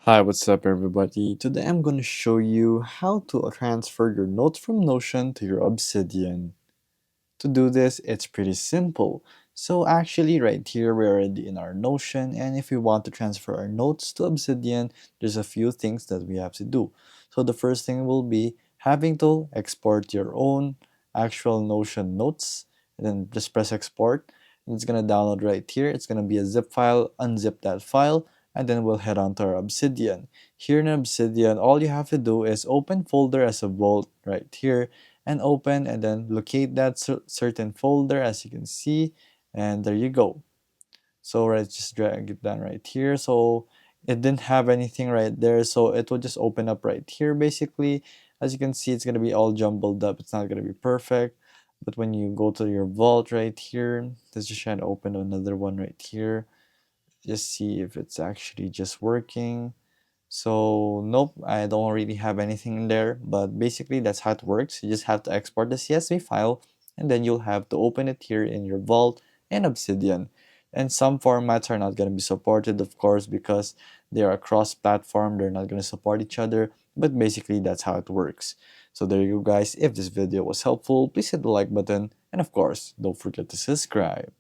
Hi, what's up everybody? Today I'm going to show you how to transfer your notes from Notion to your Obsidian. To do this, it's pretty simple. So actually right here we're already in our Notion, and if we want to transfer our notes to Obsidian, there's a few things that we have to do. So the first thing will be having to export your own actual Notion notes, and then just press export, and it's going to download right here. It's going to be a zip file. Unzip that file, and then we'll head on to our Obsidian. Here in Obsidian, all you have to do is open folder as a vault right here, and open and then locate that certain folder, as you can see, and there you go. So let's just drag it down right here. So it didn't have anything right there, so it will just open up right here. Basically, as you can see, it's going to be all jumbled up. It's not going to be perfect, but when you go to your vault right here, let's just try to open another one right here. Just see if it's actually just working. So nope, I don't really have anything in there, but basically that's how it works. You just have to export the CSV file, and then you'll have to open it here in your Vault and Obsidian. And some formats are not going to be supported, of course, because they are cross-platform. They're not going to support each other, but basically that's how it works. So there you go, guys. If this video was helpful, please hit the like button, and of course, don't forget to subscribe.